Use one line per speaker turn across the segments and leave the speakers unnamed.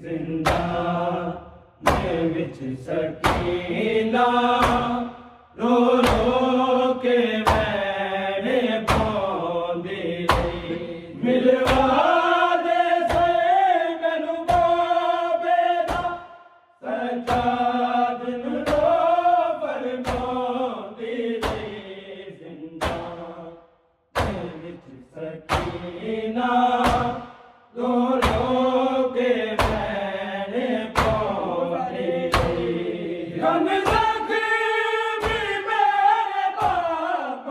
जिंदा में विच सकीना रो रो के मैंने पाँदी रही मिलवा दे से मैनू बाबे दा सजाद नू रो फरमांदी रही जिंदा में विच सकीना रो रो के मैंने पाँदी रही रंग ज़ख्मी मेरे बाप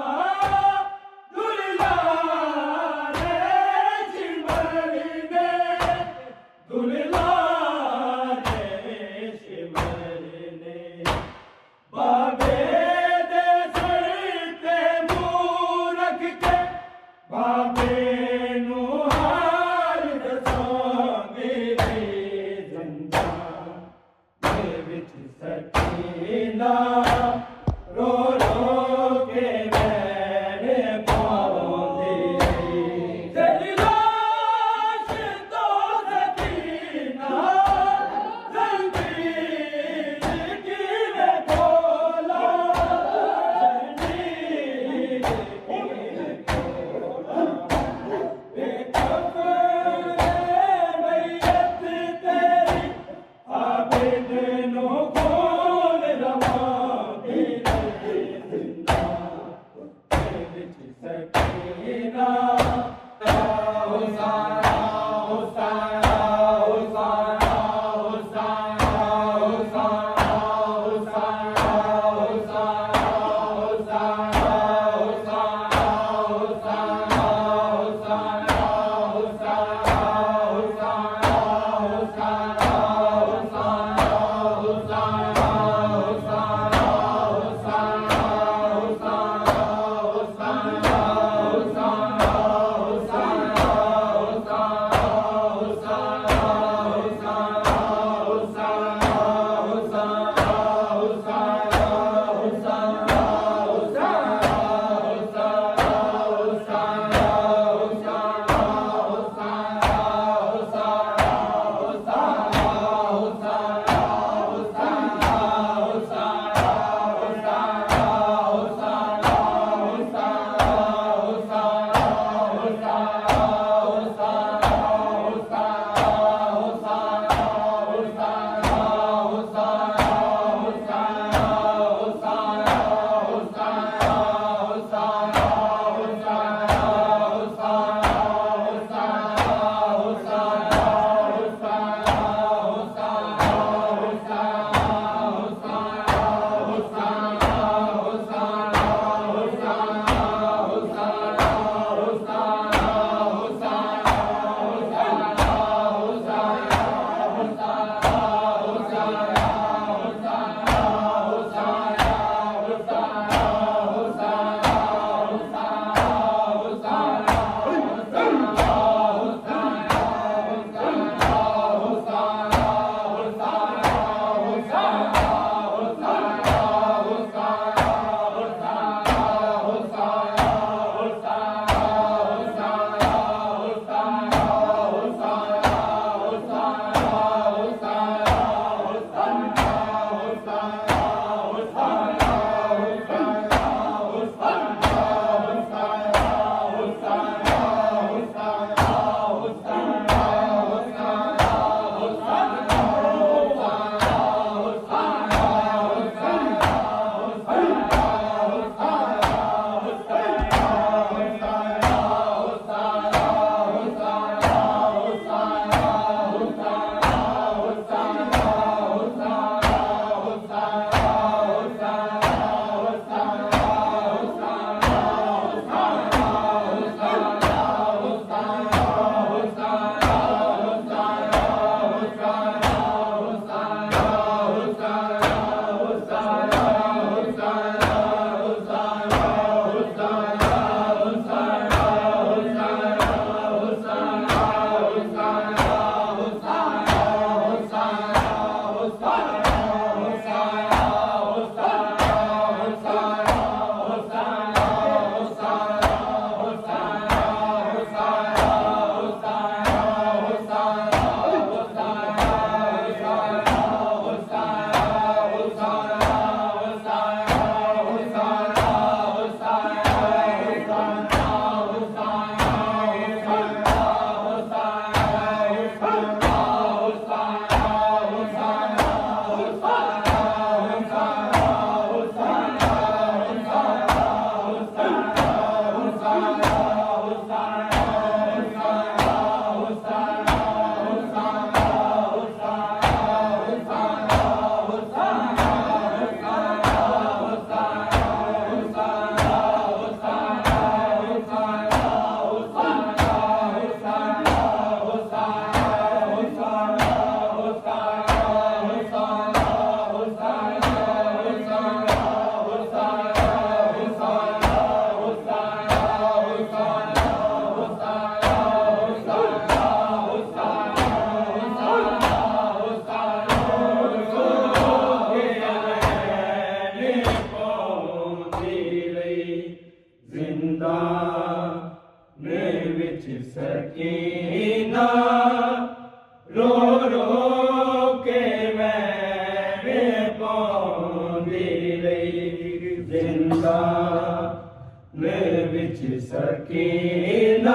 ਸਕੀਨਾ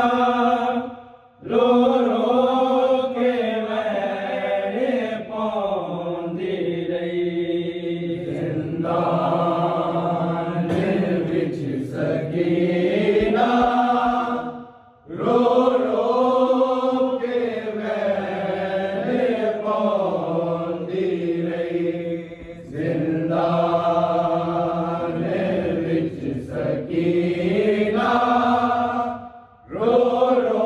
ਰੋ ਰੋ ਕੇ ਵੈਣੇ ਪਾਉਂਦੀ ਰਹੀ ਜ਼ਿੰਦਾਨ ਵਿੱਚ ਸਕੀਨਾ ਰੋ ਰੋ ਕੇ ਵੈਣੇ ਪਾਉਂਦੀ ਰਹੀ ਜ਼ਿੰਦਾਨ ਵਿੱਚ ਸਕੀਨਾ ਰੋ ਰੋ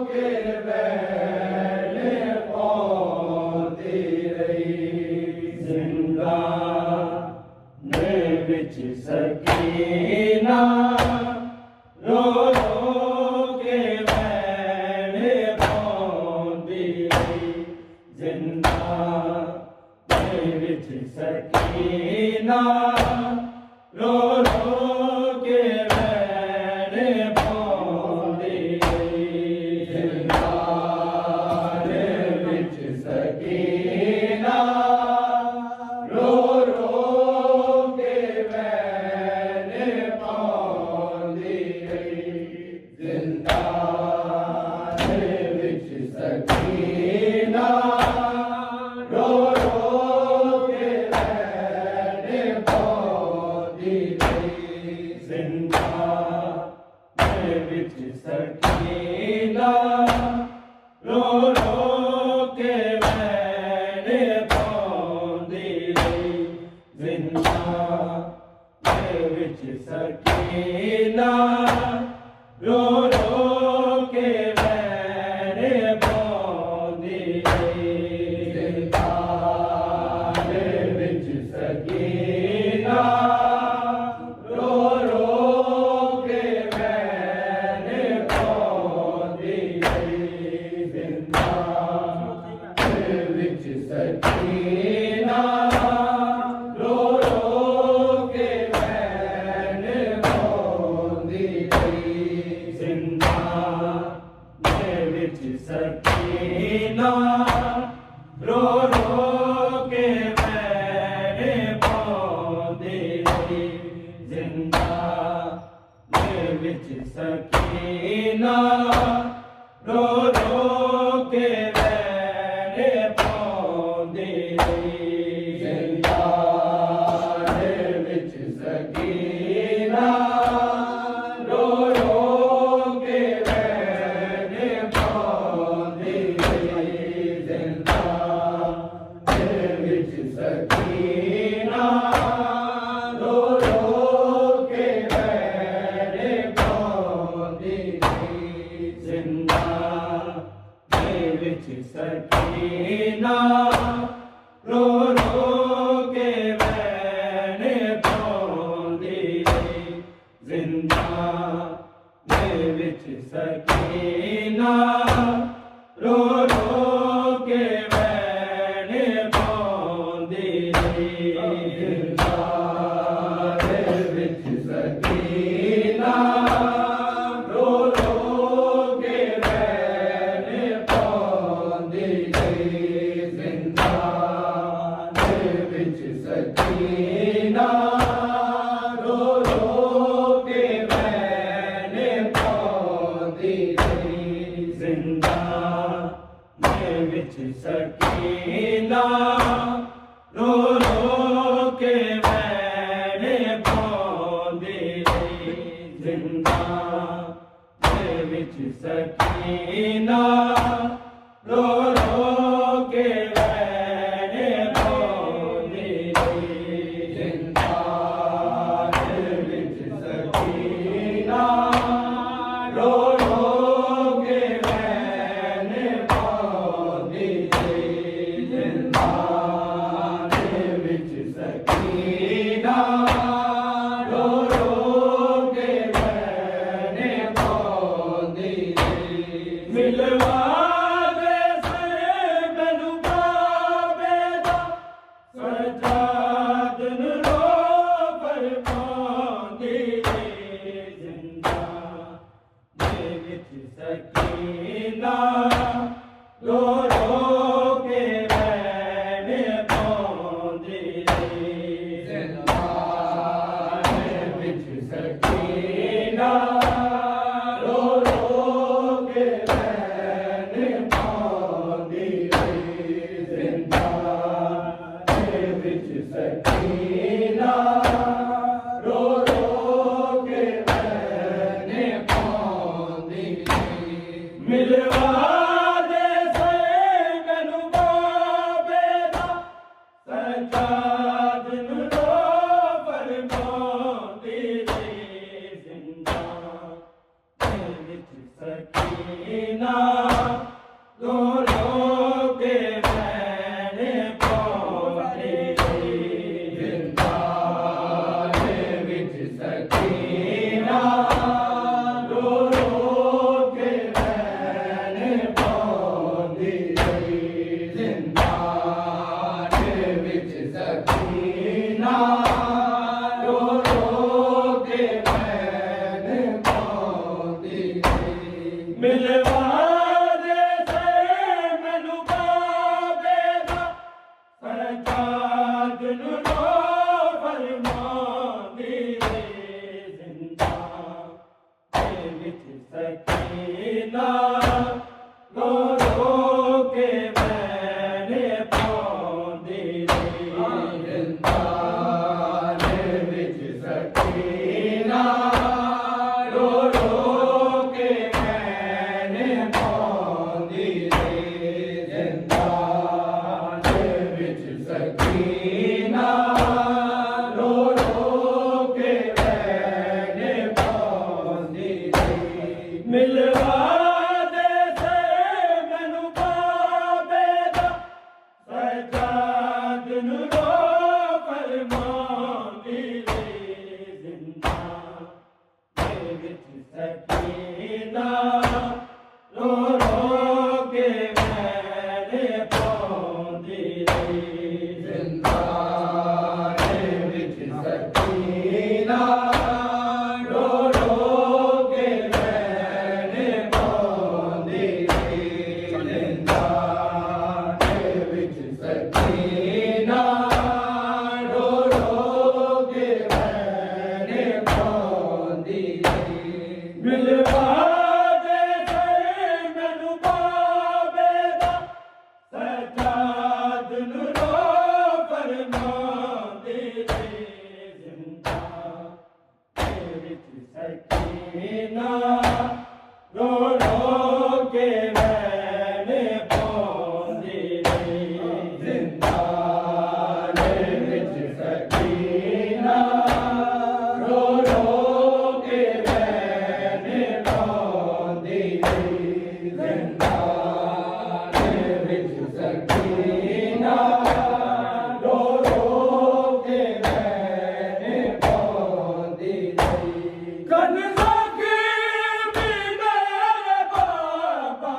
ਕੇ ਵੈਣੇ ਪਾਉਂਦੀ ਰਹੀ ਜ਼ਿੰਦਾਨ ਵਿੱਚ ਸਕੀਨਾ ਰੋ ਰੋ ਕੇ ਵੈਣੇ ਪਾਉਂਦੀ ਰਹੀ ਜ਼ਿੰਦਾਨ ਵਿੱਚ ਸਕੀਨਾ ਰੋ ਰੋ ਕੇ ਵੈਣੇ ਪਾਉਂਦੀ ਰਹੀ ਜ਼ਿੰਦਾਨ ਵਿੱਚ ਸਕੀਨਾ ਰੋ ਰੋ ਕੇ ਵੈਣੇ ਪਾਉਂਦੀ ਰਹੀ ਜ਼ਿੰਦਾਨ ਵਿੱਚ ਸਕੀਨਾ ਰੋ ਰੋ ਕੇ ਵੈਣੇ ਪਾਉਂਦੀ ਰਹੀ ਜ਼ਿੰਦਾਨ ਵਿੱਚ ਸਕੀਨਾ ਰੋ ਰੋ ਕੇ ਵੈਣੇ ਪਾਉਂਦੀ ਰਹੀ ਜ਼ਿੰਦਾਨ ਵਿੱਚ ਸਕੀਨਾ ਰੋ ਰੋ ਕੇ ਵੈਣੇ ਪਾਉਂਦੀ ਰਹੀ ਜ਼ਿੰਦਾਨ ਵਿੱਚ ਸਕੀਨਾ ਰੋ ਰੋ ਕੇ ਵੈਣੇ ਪਾਉਂਦੀ ਰਹੀ ਜ਼ਿੰਦਾਨ ਵਿੱਚ ਸਕੀਨਾ ਰੋ ਰੋ ਕੇ ਵੈਣੇ ਪਾਉਂਦੀ ਰਹੀ ਜ਼ਿੰਦਾਨ ਵਿੱਚ ਸਕੀਨਾ ਰੋ ਰੋ ਕੇ ਵੈਣੇ ਪਾਉਂਦੀ ਰਹੀ ਜ਼ਿੰਦਾਨ ਵਿੱਚ ਸਕੀਨਾ ਰੋ ਰੋ ਕੇ ਵੈਣੇ ਪਾਉਂਦੀ ਰਹੀ ਜ਼ਿੰਦਾਨ ਵਿੱਚ ਸਕੀਨਾ ਰੋ ਰੋ ਕੇ ਵੈਣੇ ਪਾਉਂਦੀ ਰਹੀ ਜ਼ਿੰਦਾਨ ਵਿੱਚ ਸਕੀਨਾ ਰੋ ਰੋ ਕੇ ਵੈਣੇ ਪਾਉਂਦੀ ਰਹੀ ਜ਼ਿੰਦਾਨ ਵਿੱਚ ਸਕੀਨਾ ਰੋ ਰੋ ਕੇ ਵੈਣੇ ਪਾਉਂਦੀ ਰਹੀ ਜ਼ਿੰਦਾਨ ਵਿੱਚ ਸਕੀਨਾ ਰੋ ਰੋ ਕੇ ਵੈਣੇ ਪਾਉਂਦੀ ਰਹੀ ਜ਼ਿੰਦਾਨ ਵਿੱਚ ਸਕੀਨਾ ਰੋ ਰੋ ਕੇ ਵੈਣੇ ਪਾਉਂਦੀ ਰਹੀ ਜ਼ਿੰਦਾਨ ਵਿੱਚ ਸਕੀਨਾ ਰੋ ਰੋ ਕੇ ਵੈਣੇ ਪਾਉਂਦੀ ਰਹੀ ਜ਼ਿੰਦਾਨ ਵਿੱਚ ਸਕੀਨਾ ਰੋ ਰੋ ਕੇ ਵੈਣੇ ਪਾਉਂਦੀ ਰਹੀ ਜ਼ਿੰਦਾਨ ਵਿੱਚ ਸਕੀਨਾ ਰੋ ਰੋ ਕੇ ਵੈਣੇ ਪਾਉਂਦੀ ਰਹੀ ਜ਼ਿੰਦਾਨ ਵਿੱਚ ਸਕੀਨਾ ਰੋ ਰੋ ਕੇ ਵੈਣੇ ਪਾਉਂਦੀ ਰਹੀ ਜ਼ਿੰਦਾਨ ਵਿੱਚ ਸਕੀਨਾ ਰੋ ਰੋ ਕੇ ਵੈਣੇ ਪਾਉਂਦੀ ਰਹੀ ਮਿਲਵਾ ਸਕੀਨਾ ਰੋ ਰੋ ਕੇ ਵੈਣੇ सजाद नो फरमांदी रही जिंदा विच सकीना रो रो के मैंने पाउंदी रही जिंदा विच सकीना रो रो के मैंने पाउंदी रही जिंदा विच सकीना रो रो के मैंने पाउंदी रही मिलवा दे से मैनू बाबे दा सजाद नो फरमांदी रही जिंदा विच सकीना रो रो के मैंने पाउंदी रही जिंदा विच सकीना रो रो के मैंने पाउंदी रही जिंदा विच सकीना रो रो के मैंने पाउंदी रही मिलवा दे से मैनू बाबे दा सजाद नो फरमांदी रही जिंदा विच सकीना रो रो के मैंने पाउंदी रही जिंदा विच सकीना रो रो के मैंने पाउंदी रही जिंदा विच सकीना रो रो के मैंने पाउंदी रही मिलवा दे से मैनू बाबे दा सजाद नो फरमांदी रही जिंदा विच सकीना रो रो के मैंने पाउंदी रही जिंदा विच सकीना रो रो के मैंने पाउंदी रही जिंदा विच सकीना रो रो के मैंने पाउंदी रही कन सके भी मेरे बाबा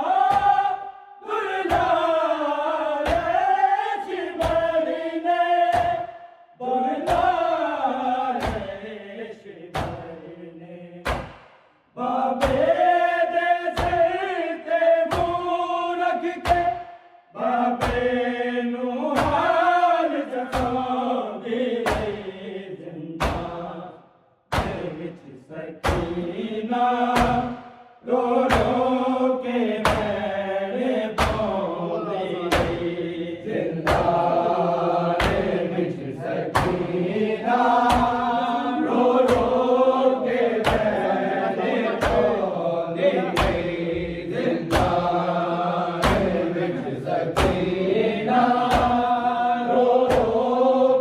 दुर्गा रे शिवरी ने दुर्गा रे शिवरी ने बाबे दे सिर ते मुंह रख के बाबे नू हाल जगांदी रही जिंदा विच सकीना रो रो के मैंने पाउंदी रही जिंदा विच सकीना रो रो के मैंने पाउंदी रही जिंदा विच सकीना रो रो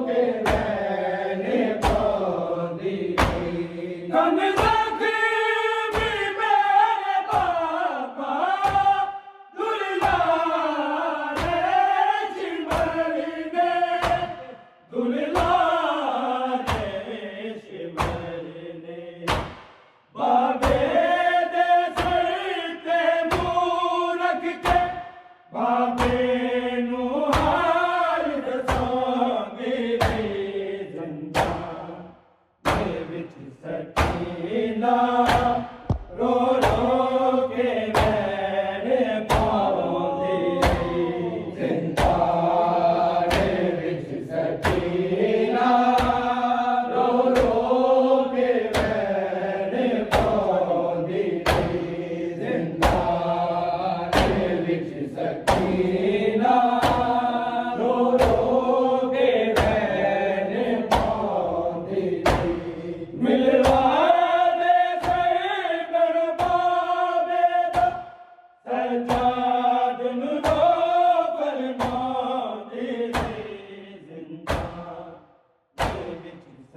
के मैंने पाउंदी रही कन सके भी मेरे बाबा दुर्गा रे शिवरी ने दुर्गा रे शिवरी ने बाबे दे सिर ते मुंह रख के बाबे नू हाल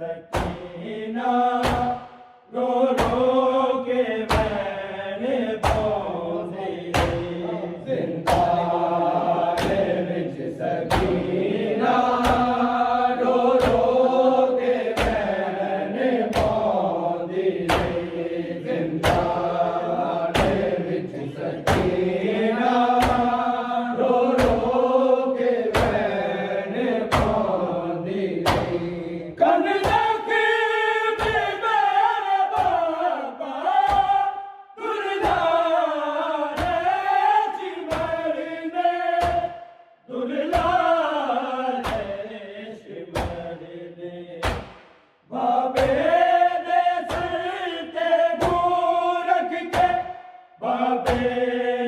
सकीना रो रो के मैंने पौंधी जिंदान विच सकीना रो रो के मैंने पौंधी जिंदान विच सकीना रो रो के मैंने पौंधी कन बाबे दे सिर ते मूंह रख के बाबे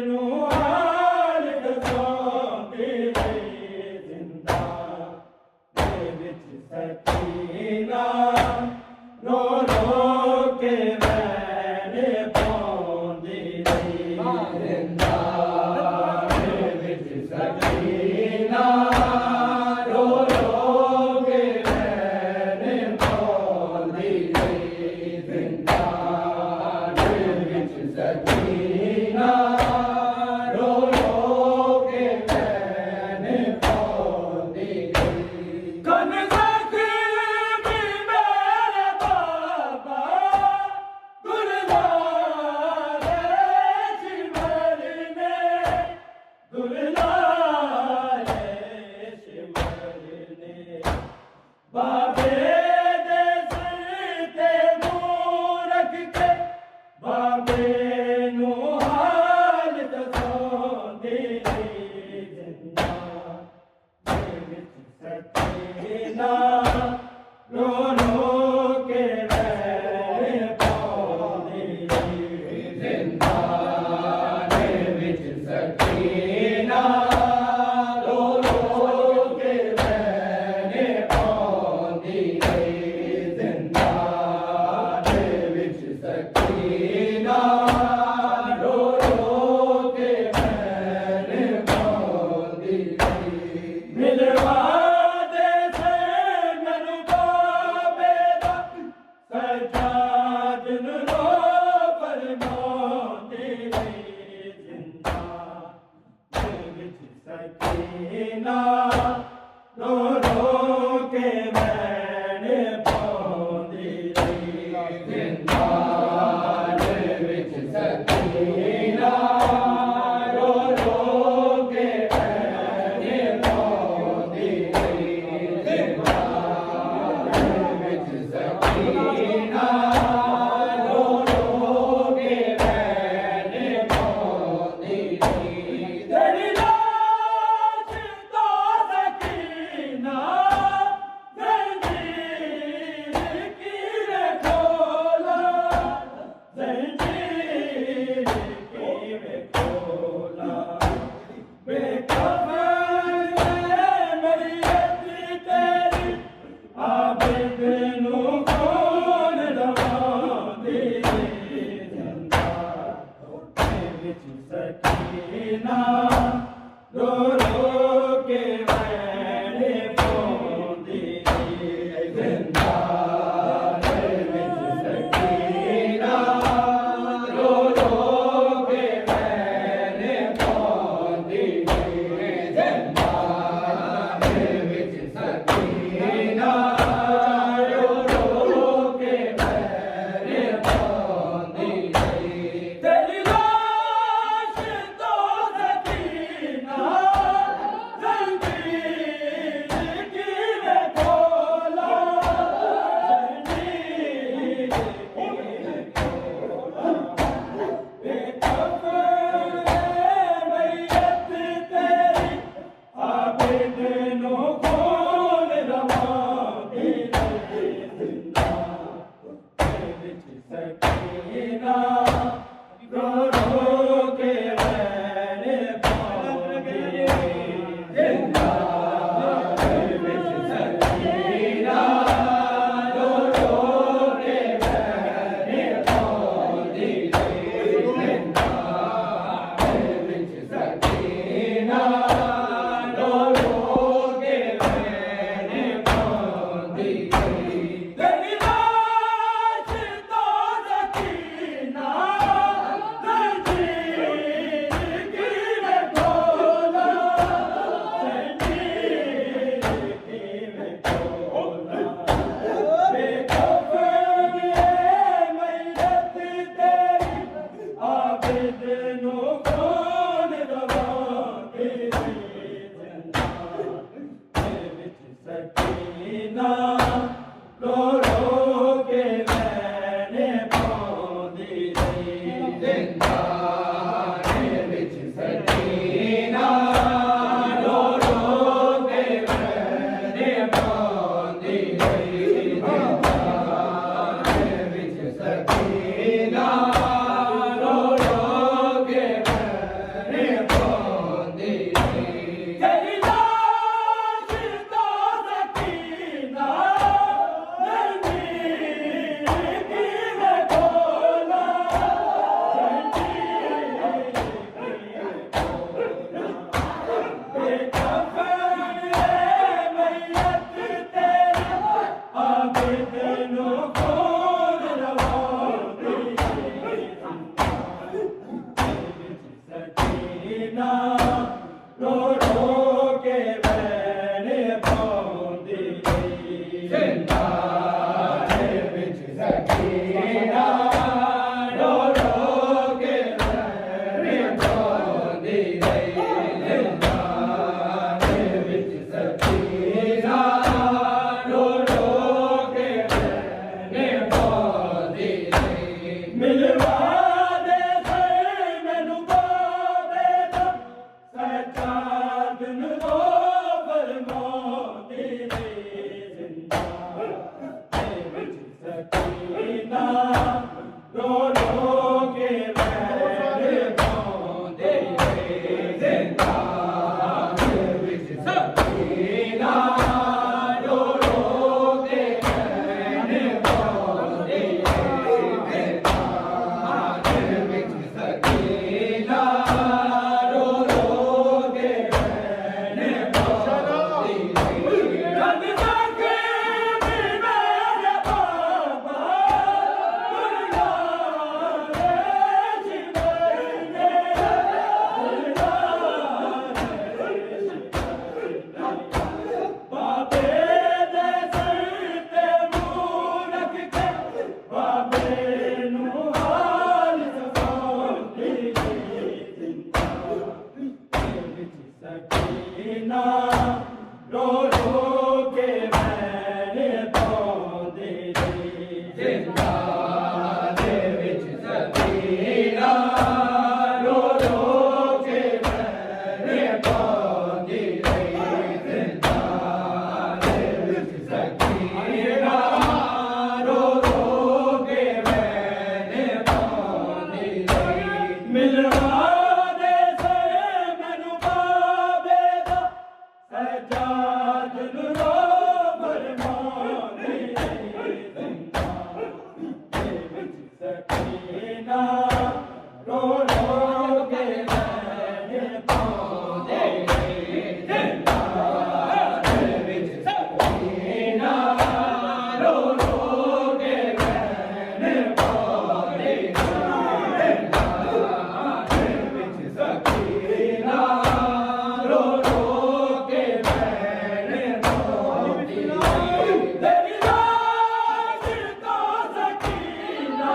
नू हाल दसोंदी जिंदा दे विच सकीना रो रो के मैंने पौंदी जिंदा दे विच सकीना रो रो के मैंने पौंधी जिंदा दे विच सकीना रो रो के मैंने पौंधी कन ज़ख़्मी मेरे बाबा दुलारे सिमर ने दुलारे सिमर ने बाबे दे सिर ते मूंह रख के बाबे नू हाल दसोंदी जिंदा दे विच सकीना रो रो के मैंने पौंधी जिंदा दे विच सकीना रो रो के मैंने पौंधी जिंदा दे विच सकीना रो रो के मैंने पौंधी मिलवा दे से मैनू बाबे दा सजाद नू रो फरमांदी जिंदा दे विच सकीना रो रो के मैंने पौंधी जिंदा दे विच सकीना रो रो के मैंने पौंधी जिंदा दे विच सकीना रो रो के मैंने पौंधी तेरी लाश तो सकीना ਸਕੀਨਾ ਰੋ ਰੋ ਕੇ ਮੈਨੇ ਪਾਉਂਦੀ ਰਹੀ ਜ਼ਿੰਦਾਨੇ ਵਿੱਚ ਸਕੀਨਾ ਰੋ ਰੋ ਕੇ ਮੈਨੇ ਪਾਉਂਦੀ ਰਹੀ ਜ਼ਿੰਦਾਨੇ ਵਿੱਚ ਸਕੀਨਾ ਰੋ ਰੋ ਕੇ ਮੈਨੇ ਪਾਉਂਦੀ ਰਹੀ ਤੇਰੀ ਲਾਸ਼ ਤੋਂ ਸਕੀਨਾ रो रो के मैंने पाਉਂਦੀ ਰਹੀ ਜ਼ਿੰਦਾਨੇ ਵਿੱਚ ਸਕੀਨਾ ਰੋ ਰੋ ਕੇ ਮੈਂਨੇ ਪਾਉਂਦੀ ਰਹੀ ਜ਼ਿੰਦਾਨੇ ਵਿੱਚ ਸਕੀਨਾ ਰੋ ਰੋ ਕੇ ਮੈਂਨੇ ਪਾਉਂਦੀ ਰਹੀ ਮਿਲਵਾ ਦੇ ਸੇ ਮੈਨੂੰ ਬਾਬੇ ਦਾ ਸੱਚਾ ਦਿਨ ਰੋ ਬਰਮਾਉਂਦੀ ਰਹੀ ਜ਼ਿੰਦਾਨੇ ਵਿੱਚ ਸਕੀਨਾ ਰੋ ਰੋ ਕੇ ਮੈਂਨੇ ਪਾਉਂਦੀ ਰਹੀ ਜ਼ਿੰਦਾਨੇ ਵਿੱਚ ਸਕੀਨਾ ਰੋ ਰੋ ਕੇ ਮੈਂਨੇ ਪਾਉਂਦੀ ਰਹੀ ਜ਼ਿੰਦਾਨੇ ਵਿੱਚ ਸਕੀਨਾ ਰੋ ਰੋ ਕੇ ਮੈਂਨੇ ਪਾਉਂਦੀ ਰਹੀ ਰੱਬ ਸਾਕੇ ਵੀ ਮੇਰੇ ਬਾਬਾ ਦੁਨੀਆ ਦੇ ਜੀਵਨ ਦੇ ਬਾਬੇ ਦੇ ਸਿਰ ਤੇ ਮੂੰਹ ਰੱਖ ਕੇ ਬਾਬੇ ਨੂੰ ਹਾਲ ਸਫਾਉਂਦੀ ਰਹੀ ਜ਼ਿੰਦਾਨੇ ਵਿੱਚ ਸਕੀਨਾ ਰੋ ਰੋ ਕੇ ਮੈਂਨੇ ਪਾਉਂਦੀ ਰਹੀ ਜ਼ਿੰਦਾਨੇ ਵਿੱਚ ਸਕੀਨਾ ਰੋ ਰੋ ਕੇ ਮੈਂਨੇ ਪਾਉਂਦੀ ਰਹੀ ਜ਼ਿੰਦਾਨੇ ਵਿੱਚ ਸਕੀਨਾ ਰੋ ਰੋ ਕੇ ਮੈਂਨੇ ਪਾਉਂਦੀ ਰਹੀ ਮਿਲਵਾ ਦੇ ਸੇ ਮੈਨੂੰ ਬਾਬੇ ਦਾ ਸੱਚਾ ਦਿਨ ਰੋ ਬਰਮਾਉਂਦੀ ਰਹੀ ਜ਼ਿੰਦਾਨੇ ਵਿੱਚ ਸਕੀਨਾ ਰੋ ਰੋ ਕੇ ਮੈਂਨੇ ਪਾਉਂਦੀ ਰਹੀ ਜ਼ਿੰਦਾਨੇ ਵਿੱਚ ਸਕੀਨਾ ਰੋ ਰੋ ਕੇ ਮੈਂਨੇ ਪਾਉਂਦੀ ਰਹੀ ਜ਼ਿੰਦਾਨੇ ਵਿੱਚ ਸਕੀਨਾ ਰੋ ਰੋ ਕੇ ਮੈਂਨੇ ਪਾਉਂਦੀ ਰਹੀ ਤੇਰੀ ਲਾਸ਼ ਤੋਂ ਸਕੀਨਾ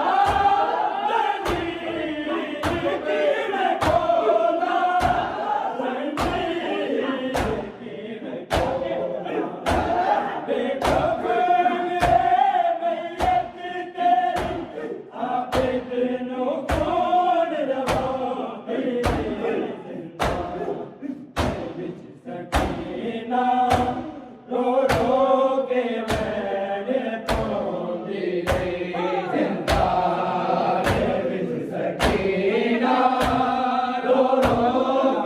ਕਿਵੇਂ ਖੋਲਾ ਕਿਵੇਂ ਖੋਲਾ ਬੇਖਬਰ ਮਈਅਤ ਤੇਰੀ ਆਪੇ ਨੂੰ ਕੌਣ ਰਵਾਉਂਦੀ ਜ਼ਿੰਦਾਨੇ ਵਿੱਚ ਸਕੀਨਾ ਰੋ ਰੋ ਕੇ ਮੈਂਨੇ ਪਾਉਂਦੀ ਰਹੀ ਜ਼ਿੰਦਾਨੇ ਵਿੱਚ ਸਕੀਨਾ ਰੋ ਰੋ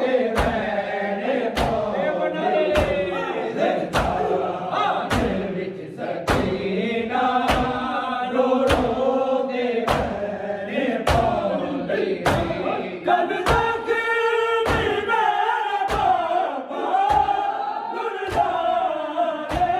ਕੇ ਮੈਂਨੇ ਪਾਉਂਦੀ ਰਹੀ ਜ਼ਿੰਦਾਨੇ ਵਿੱਚ ਸਕੀਨਾ ਰੋ ਰੋ ਕੇ ਮੈਂਨੇ ਪਾਉਂਦੀ ਰਹੀ ਕਦ ਤੱਕ ਵੀ ਮੇਰੇ ਬਾਬਾ ਦੁਨੀਆ ਦੇ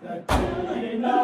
सकीना